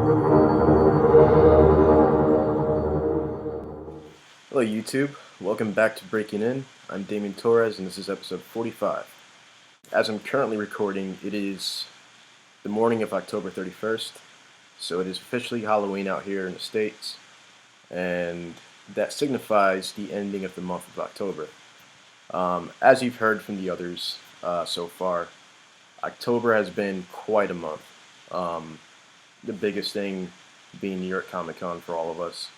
Hello YouTube, welcome back to BreakIN. I'm Damien and this is episode 45. As I'm currently recording, it is the morning of October 31st, so it is officially Halloween out here in the States, and that signifies the ending of the month of October. As you've heard from the others so far, October has been quite a month. The biggest thing being New York Comic Con for all of us,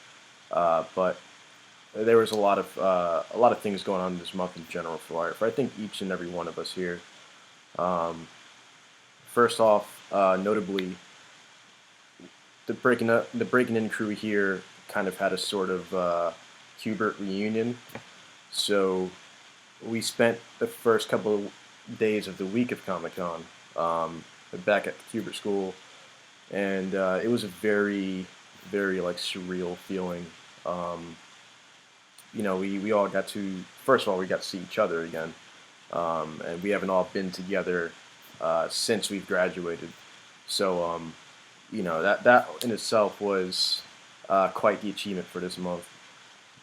but there was a lot of things going on this month in general for I think each and every one of us here. Um, First off, notably, the breaking in crew here kind of had a sort of Hubert reunion. So we spent the first couple of days of the week of Comic Con back at the Hubert School, and it was a very, very like surreal feeling. Um, we all got to, first of all, we got to see each other again. And we haven't all been together since we've graduated. So, that in itself was quite the achievement for this month.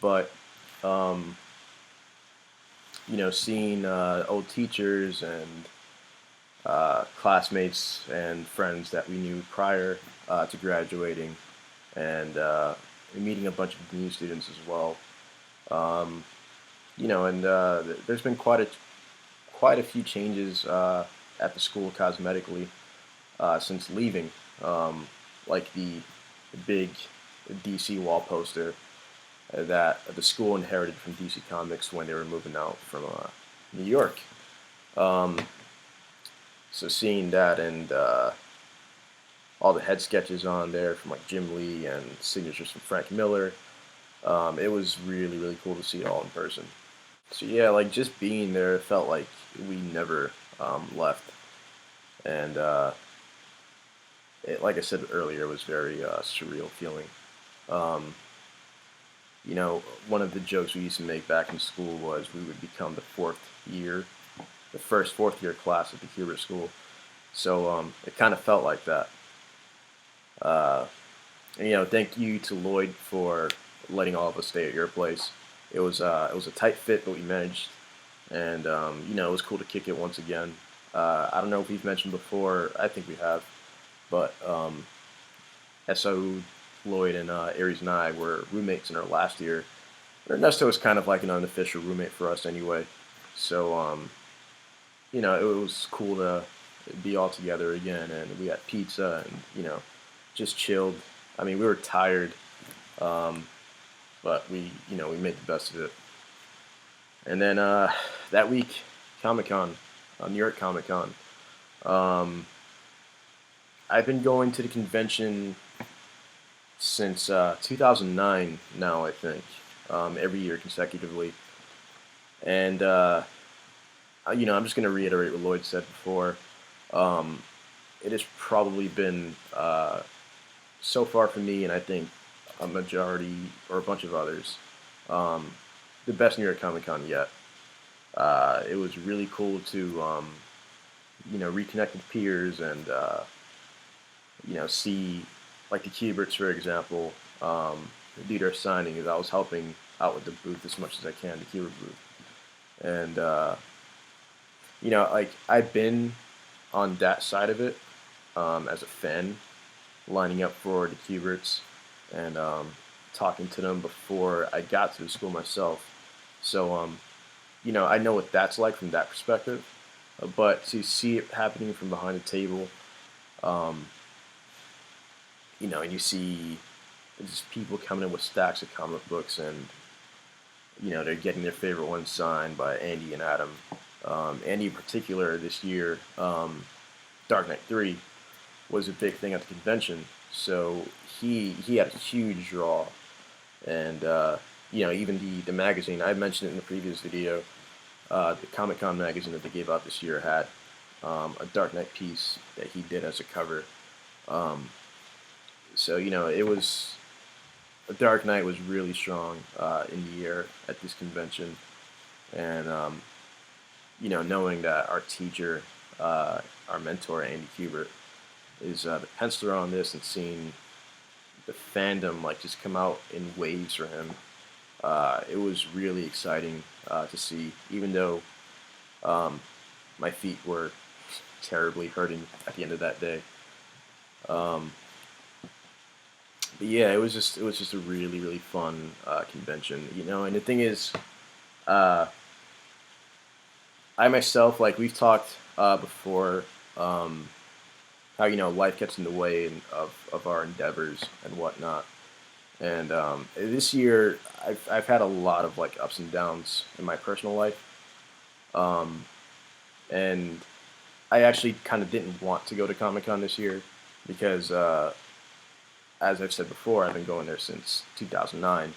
But, um, seeing old teachers and classmates and friends that we knew prior to graduating, and meeting a bunch of new students as well. Um, and there's been quite a few changes at the school cosmetically since leaving. Um, like the big DC wall poster that the school inherited from DC Comics when they were moving out from New York. Um, so seeing that and all the head sketches on there from like Jim Lee and signatures from Frank Miller, it was really really cool to see it all in person. So yeah, like just being there felt like we never left, and like I said earlier, it was very surreal feeling. Um, One of the jokes we used to make back in school was we would become the first fourth year class at the Hubert School. So it kind of felt like that. Uh, and thank you to Lloyd for letting all of us stay at your place. It was a tight fit, but we managed, and it was cool to kick it once again. I don't know if we've mentioned before. I think we have, but So Lloyd and Aries and I were roommates in our last year. Ernesto was kind of like an unofficial roommate for us anyway. So it was cool to be all together again, and we had pizza and just chilled. I mean, we were tired, um, but we made the best of it. And then that week, Comic Con, New York Comic Con. Um, I've been going to the convention since 2009 now, I think, every year consecutively. And I'm just going to reiterate what Lloyd said before. Um, it has probably been so far for me, and I think a majority or a bunch of others, um, the best New York Comic Con yet. It was really cool to reconnect with peers and see like the Kuberts, for example, do their signing. As I was helping out with the booth as much as I can, the Kubert booth, and like I've been on that side of it as a fan, lining up for the Kuberts and talking to them before I got to the school myself. So I know what that's like from that perspective. But to see it happening from behind the table, um, and you see just people coming in with stacks of comic books, and they're getting their favorite ones signed by Andy and Adam. Andy in particular this year, Dark Knight 3 was a big thing at the convention, so he had a huge draw, and even the magazine I mentioned it in the previous video. The Comic Con magazine that they gave out this year had a Dark Knight piece that he did as a cover. Um, so it was the Dark Knight was really strong in the air at this convention, and knowing that our teacher, our mentor Andy Kubert, is the penciler on this, and seeing the fandom like just come out in waves for him. It was really exciting to see, even though um, my feet were terribly hurting at the end of that day. Um, but yeah, it was just a really fun convention, And the thing is, uh, I myself, like we've talked before, um, how life gets in the way of our endeavors and whatnot. And this year, I've had a lot of like ups and downs in my personal life, um, and I actually kind of didn't want to go to Comic Con this year because, as I've said before, I've been going there since 2009.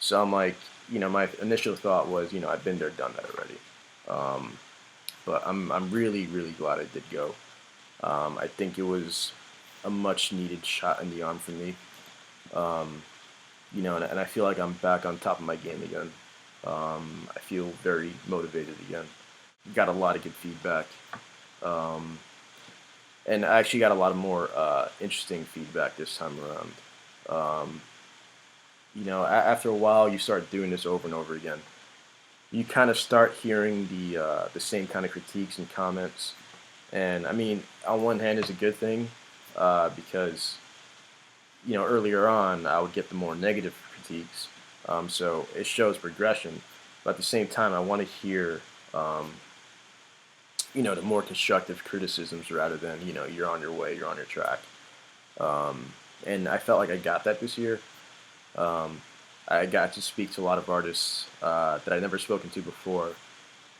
So I'm like, my initial thought was, I've been there, done that already. Um, but I'm really glad I did go. I think it was a much needed shot in the arm for me. Um, and I feel like I'm back on top of my game again. I feel very motivated again. Got a lot of good feedback. Um, and I actually got a lot of more interesting feedback this time around. Um, after a while, you start doing this over and over again. You kind of start hearing the same kind of critiques and comments, and I mean, on one hand, it's a good thing because earlier on I would get the more negative critiques, so it shows progression. But at the same time, I want to hear um, the more constructive criticisms rather than you're on your way, you're on your track. Um, and I felt like I got that this year. Um, I got to speak to a lot of artists that I'd never spoken to before,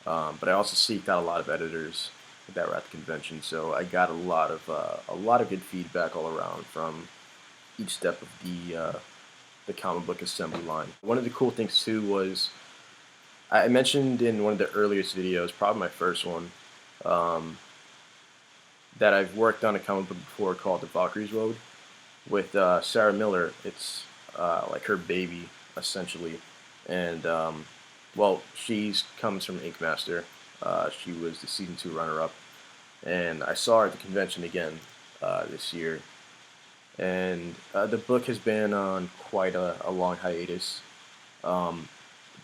but I also seeked out a lot of editors that were at the convention. So I got a lot of good feedback all around from each step of the comic book assembly line. One of the cool things too was I mentioned in one of the earliest videos, probably my first one, um, that I've worked on a comic book before called The Valkyrie's Road with Sarah Miller. It's like her baby, essentially. And, well, she's comes from Ink Master. She was the season 2 runner-up. And I saw her at the convention again this year. And the book has been on quite a long hiatus. Um,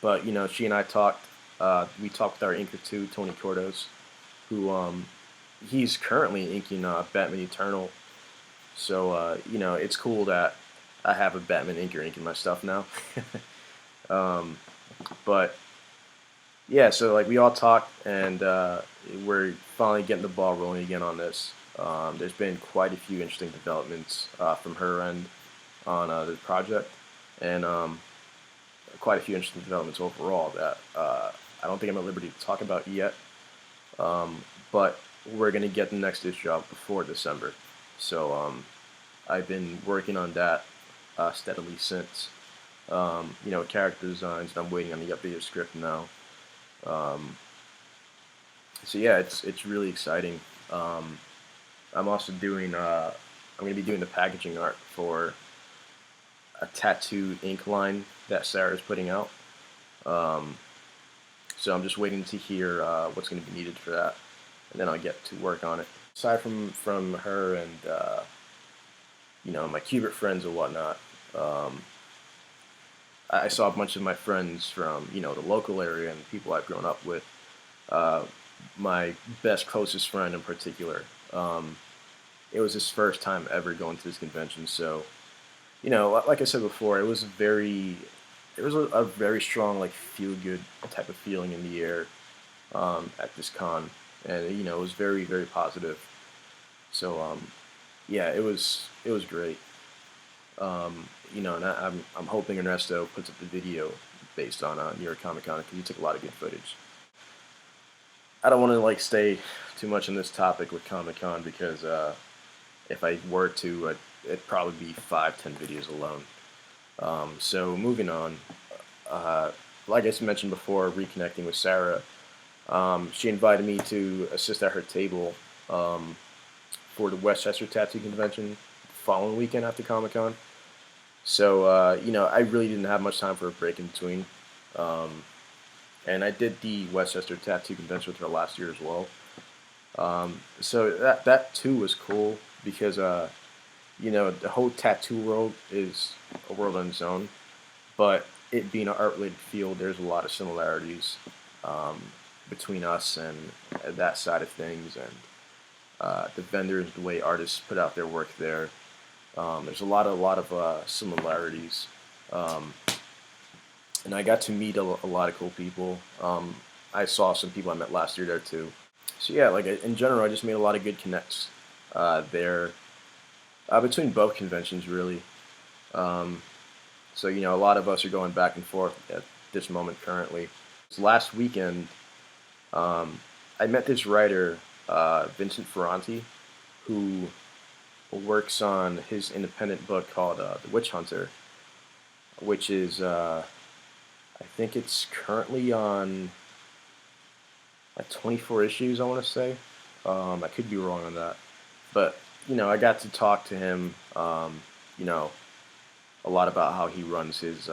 but, she and I talked. We talked with our inker too, Tony Cordos, who he's currently inking Batman Eternal. So it's cool that I have a Batman inker inking my stuff now. um, but yeah, so like we all talked, and we're finally getting the ball rolling again on this. There's been quite a few interesting developments from her end on the project, and quite a few interesting developments overall that I don't think I'm at liberty to talk about yet. Um, but we're gonna get the next issue out before December. So I've been working on that steadily since. Character designs, and I'm waiting on the updated script now. Um, so yeah, it's really exciting. Um, I'm also doing. I'm gonna be doing the packaging art for a tattoo ink line that Sarah's putting out. Um, so I'm just waiting to hear what's going to be needed for that, and then I'll get to work on it. Aside from her and my Cubert friends and whatnot, um, I saw a bunch of my friends from the local area and people I've grown up with. Uh, my best closest friend in particular. It was his first time ever going to this convention, so like I said before, it was a very strong like feel good type of feeling in the air at this con, and it was very positive. So yeah, it was great. And I'm hoping Ernesto puts up the video based on New York Comic Con because he took a lot of good footage. I don't want to like stay too much on this topic with Comic Con because if I were to, it'd probably be 5-10 videos alone. So moving on, uh, like I mentioned before, reconnecting with Sarah, she invited me to assist at her table for the Westchester Tattoo Convention the following weekend after Comic Con. So I really didn't have much time for a break in between, um, and I did the Westchester Tattoo Convention with her last year as well. So that too was cool because the whole tattoo world is a world on its own, but it being an art-related field, there's a lot of similarities um, between us and that side of things, and the vendors, the way artists put out their work there. There's a lot of similarities, um, and I got to meet a lot of cool people. I saw some people I met last year there too. So yeah, like in general, I just made a lot of good connects there between both conventions, really. Um, so a lot of us are going back and forth at this moment currently. Last weekend, um, I met this writer, Vincent Ferranti, who works on his independent book called The Witch Hunter, which is I think it's currently on 24 issues, I want to say. I could be wrong on that, but I got to talk to him. You know, a lot about how he runs his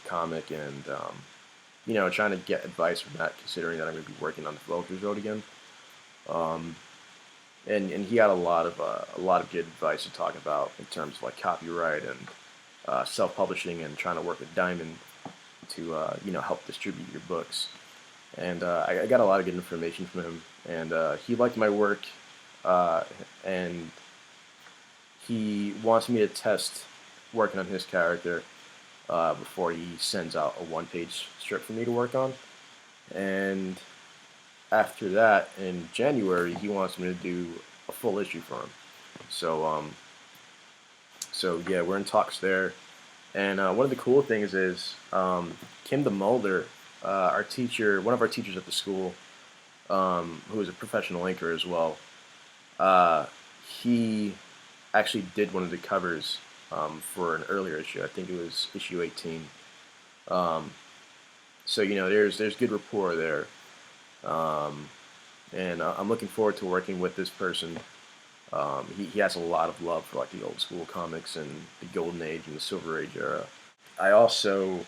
comic, and trying to get advice from that, considering that I'm going to be working on the Floaters Road again. Um, and he had a lot of good advice to talk about in terms of like copyright and self-publishing and trying to work with Diamond to help distribute your books. And I got a lot of good information from him, and he liked my work, uh, and he wants me to test working on his character before he sends out a one-page strip for me to work on. And after that, in January, he wants me to do a full issue for him. So, so yeah, we're in talks there. And one of the cool things is Kim the Mulder, our teacher, one of our teachers at the school, who is a professional inker as well. Uh, he actually did one of the covers for an earlier issue. I think it was issue 18. Um, so there's good rapport there, um, and I'm looking forward to working with this person. He has a lot of love for like the old school comics and the Golden Age and the Silver Age era. I also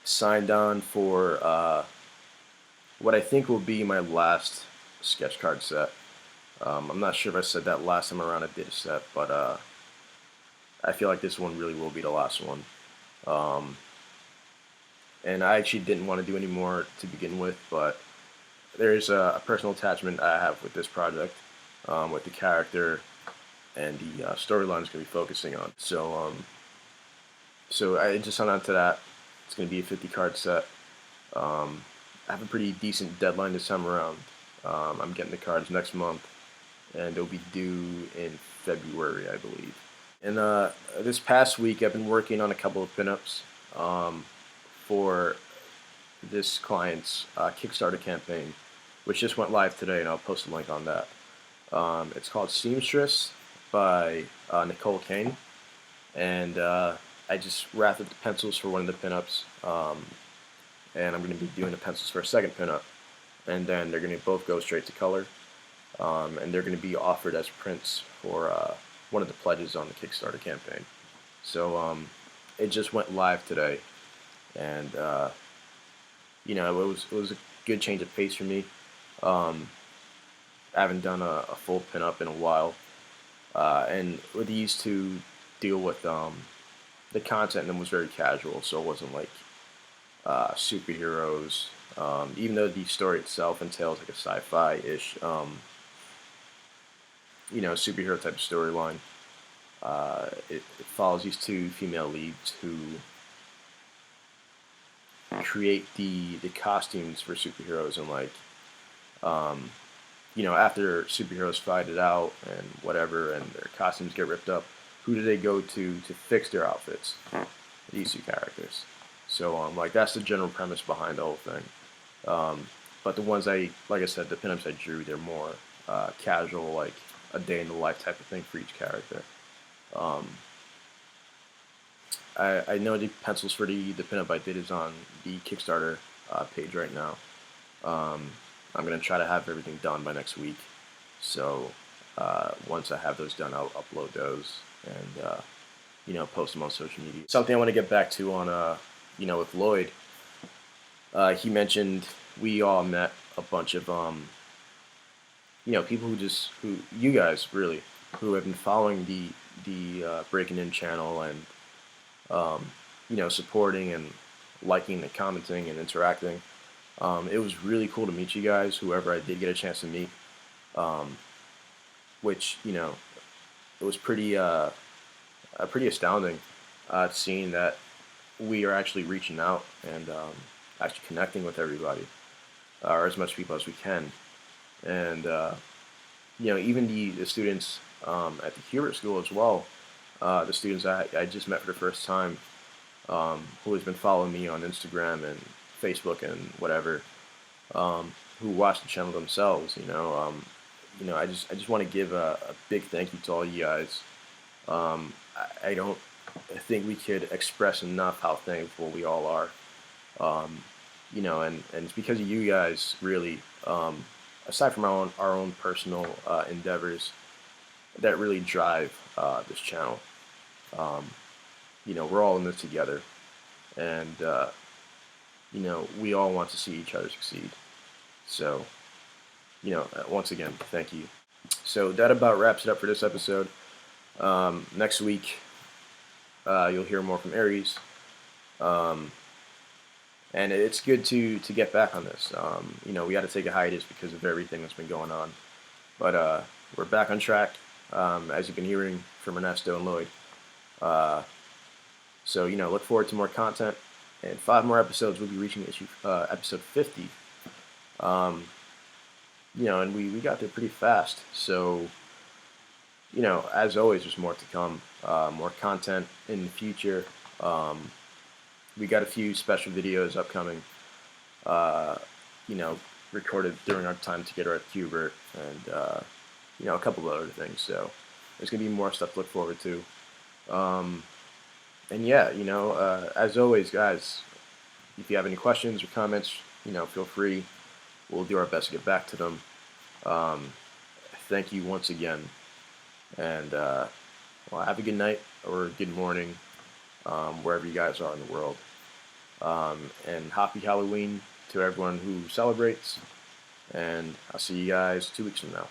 signed on for what I think will be my last sketch card set. I'm not sure if I said that last time around I did a set, but I feel like this one really will be the last one. Um, and I actually didn't want to do any more to begin with, but there's a personal attachment I have with this project, with the character and the storyline is going to be focusing on. So I just signed on to that. It's going to be a 50 card set. I have a pretty decent deadline this time around. I'm getting the cards next month, and they'll be due in February, I believe. And this past week, I've been working on a couple of pinups for this client's Kickstarter campaign, which just went live today, and I'll post a link on that. It's called Seamstress by Nicole Kane, and I just wrapped up the pencils for one of the pinups, and I'm going to be doing the pencils for a second pinup, and then they're going to both go straight to color, and they're going to be offered as prints for one of the pledges on the Kickstarter campaign. So it just went live today, and it was a good change of pace for me. I haven't done a full pinup in a while, and with these two deal with the content in them was very casual, so it wasn't like superheroes. Even though the story itself entails like a sci-fi-ish, superhero type of storyline, it follows these two female leads who create the costumes for superheroes, and like after superheroes fight it out and whatever, and their costumes get ripped up, who do they go to fix their outfits? These two characters. So like that's the general premise behind the whole thing. But the ones like I said, the pinups I drew, they're more casual, like a day in the life type of thing for each character. Um, I know the pencils for the pinup I did is on the Kickstarter page right now. I'm gonna try to have everything done by next week. So once I have those done, I'll upload those and post them on social media. Something I want to get back to on with Lloyd. He mentioned we all met a bunch of people who you guys really who have been following the BreakIN channel and supporting and liking and commenting and interacting. It was really cool to meet you guys, whoever I did get a chance to meet. Um, which it was pretty astounding seeing that we are actually reaching out and actually connecting with everybody, or as much people as we can. And even the students at the Hubert School as well, the students I just met for the first time, who has been following me on Instagram and Facebook and whatever, who watch the channel themselves. I just want to give a big thank you to all you guys. I don't think we could express enough how thankful we all are. And it's because of you guys, really. Aside from our own personal endeavors, that really drive this channel. Um, we're all in this together, and we all want to see each other succeed. So, once again, thank you. So that about wraps it up for this episode. Next week, you'll hear more from Aries. And it's good to get back on this. We had to take a hiatus because of everything that's been going on. But we're back on track, as you've been hearing from Ernesto and Lloyd. So, look forward to more content. And 5 more episodes, we'll be reaching episode 50. And we got there pretty fast. So, as always, there's more to come. More content in the future. We got a few special videos upcoming, recorded during our time together at Hubert, and, a couple of other things. So there's going to be more stuff to look forward to. And yeah, as always, guys, if you have any questions or comments, feel free. We'll do our best to get back to them. Thank you once again. And, have a good night or good morning, wherever you guys are in the world. And happy Halloween to everyone who celebrates. And I'll see you guys 2 weeks from now.